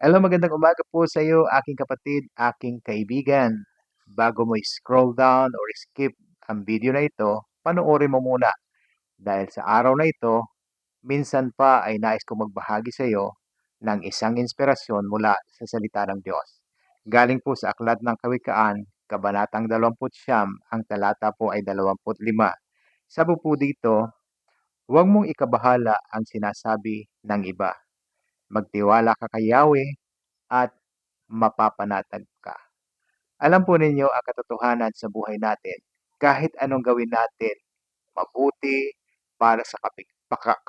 Hello, magandang umaga po sa iyo, aking kapatid, aking kaibigan. Bago mo scroll down or skip ang video na ito, panoorin mo muna. Dahil sa araw na ito, minsan pa ay nais kong magbahagi sa iyo ng isang inspirasyon mula sa salita ng Diyos. Galing po sa Aklat ng Kawikaan, Kabanatang 29, ang talata po ay 25. Sabi po dito, huwag mong ikabahala ang sinasabi ng iba. Magtiwala ka kay Yahweh at mapapanatag ka. Alam po ninyo ang katotohanan sa buhay natin. Kahit anong gawin natin, mabuti para sa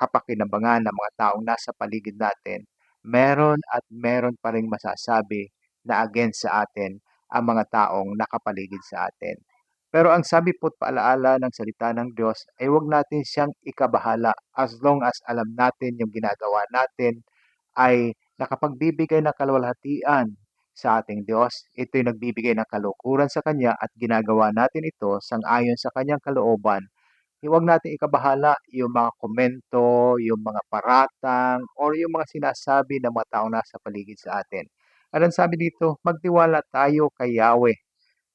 kapakinabangan ng mga taong nasa paligid natin, meron at meron pa ring masasabi na against sa atin ang mga taong nakapaligid sa atin. Pero ang sabi po't paalaala ng salita ng Diyos ay huwag natin siyang ikabahala as long as alam natin yung ginagawa natin ay nakapagbibigay ng kaluwalhatian sa ating Diyos. Ito'y nagbibigay ng kalukuran sa Kanya at ginagawa natin ito sang-ayon sa Kanyang kalooban. Huwag nating ikabahala yung mga komento, yung mga paratang, or yung mga sinasabi ng mga taong nasa paligid sa atin. Anong sabi dito? Magtiwala tayo kay Yahweh.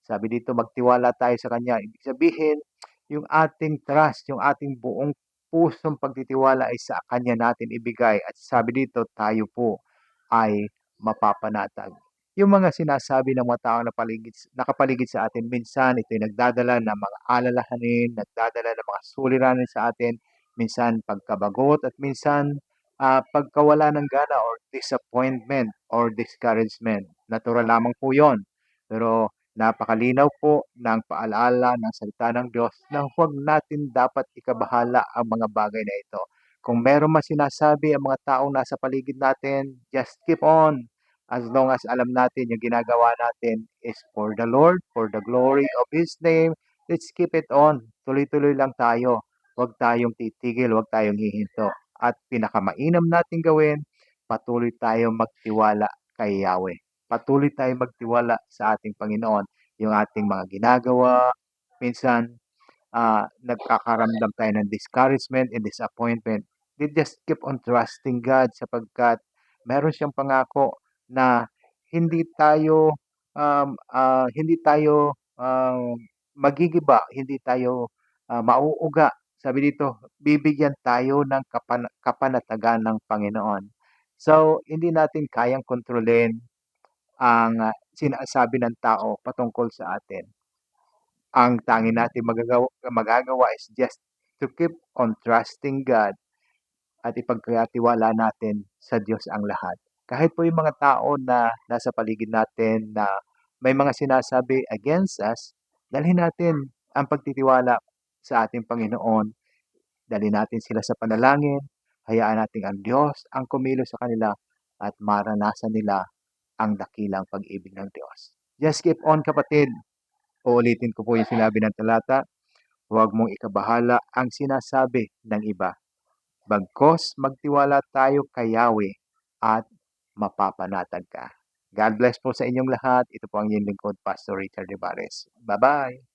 Sabi dito, magtiwala tayo sa Kanya. Ibig sabihin, yung ating trust, yung ating buong pusong pagtitiwala ay sa Kanya natin ibigay. At sabi dito, tayo po ay mapapanatag. Yung mga sinasabi ng mga tao na nakapaligid sa atin, minsan ito'y nagdadala ng mga alalahanin, nagdadala ng mga suliranin sa atin, minsan pagkabagot at minsan pagkawala ng gana or disappointment or discouragement. Natural lamang po yon. Pero napakalinaw po ng paalala ng salita ng Diyos na huwag natin dapat ikabahala ang mga bagay na ito. Kung meron man sinasabi ang mga taong nasa paligid natin, just keep on. As long as alam natin yung ginagawa natin is for the Lord, for the glory of His name, let's keep it on. Tuloy-tuloy lang tayo. Huwag tayong titigil, huwag tayong hihinto. At pinakamainam natin gawin, patuloy tayong magtiwala kay Yahweh. Patuloy tayong magtiwala sa ating Panginoon. Yung ating mga ginagawa, minsan nagkakaramdam tayo ng discouragement and disappointment. We just keep on trusting God sapagkat meron siyang pangako na hindi tayo magigiba, hindi tayo mauuga. Sabi dito, bibigyan tayo ng kapanatagan ng Panginoon. So, hindi natin kayang kontrolin ang sinasabi ng tao patungkol sa atin. Ang tanging natin magagawa is just to keep on trusting God at ipagkatiwala natin sa Diyos ang lahat. Kahit po yung mga tao na nasa paligid natin na may mga sinasabi against us, dalhin natin ang pagtitiwala sa ating Panginoon. Dalhin natin sila sa panalangin. Hayaan natin ang Diyos ang kumilos sa kanila at maranasan nila ang dakilang pag-ibig ng Diyos. Just keep on, kapatid. Uulitin ko po yung sinabi ng talata. Huwag mong ikabahala ang sinasabi ng iba. Bagkos magtiwala tayo kay Yahweh at mapapanatag ka. God bless po sa inyong lahat. Ito po ang inyong lingkod, Pastor Richard Ibares. Bye-bye!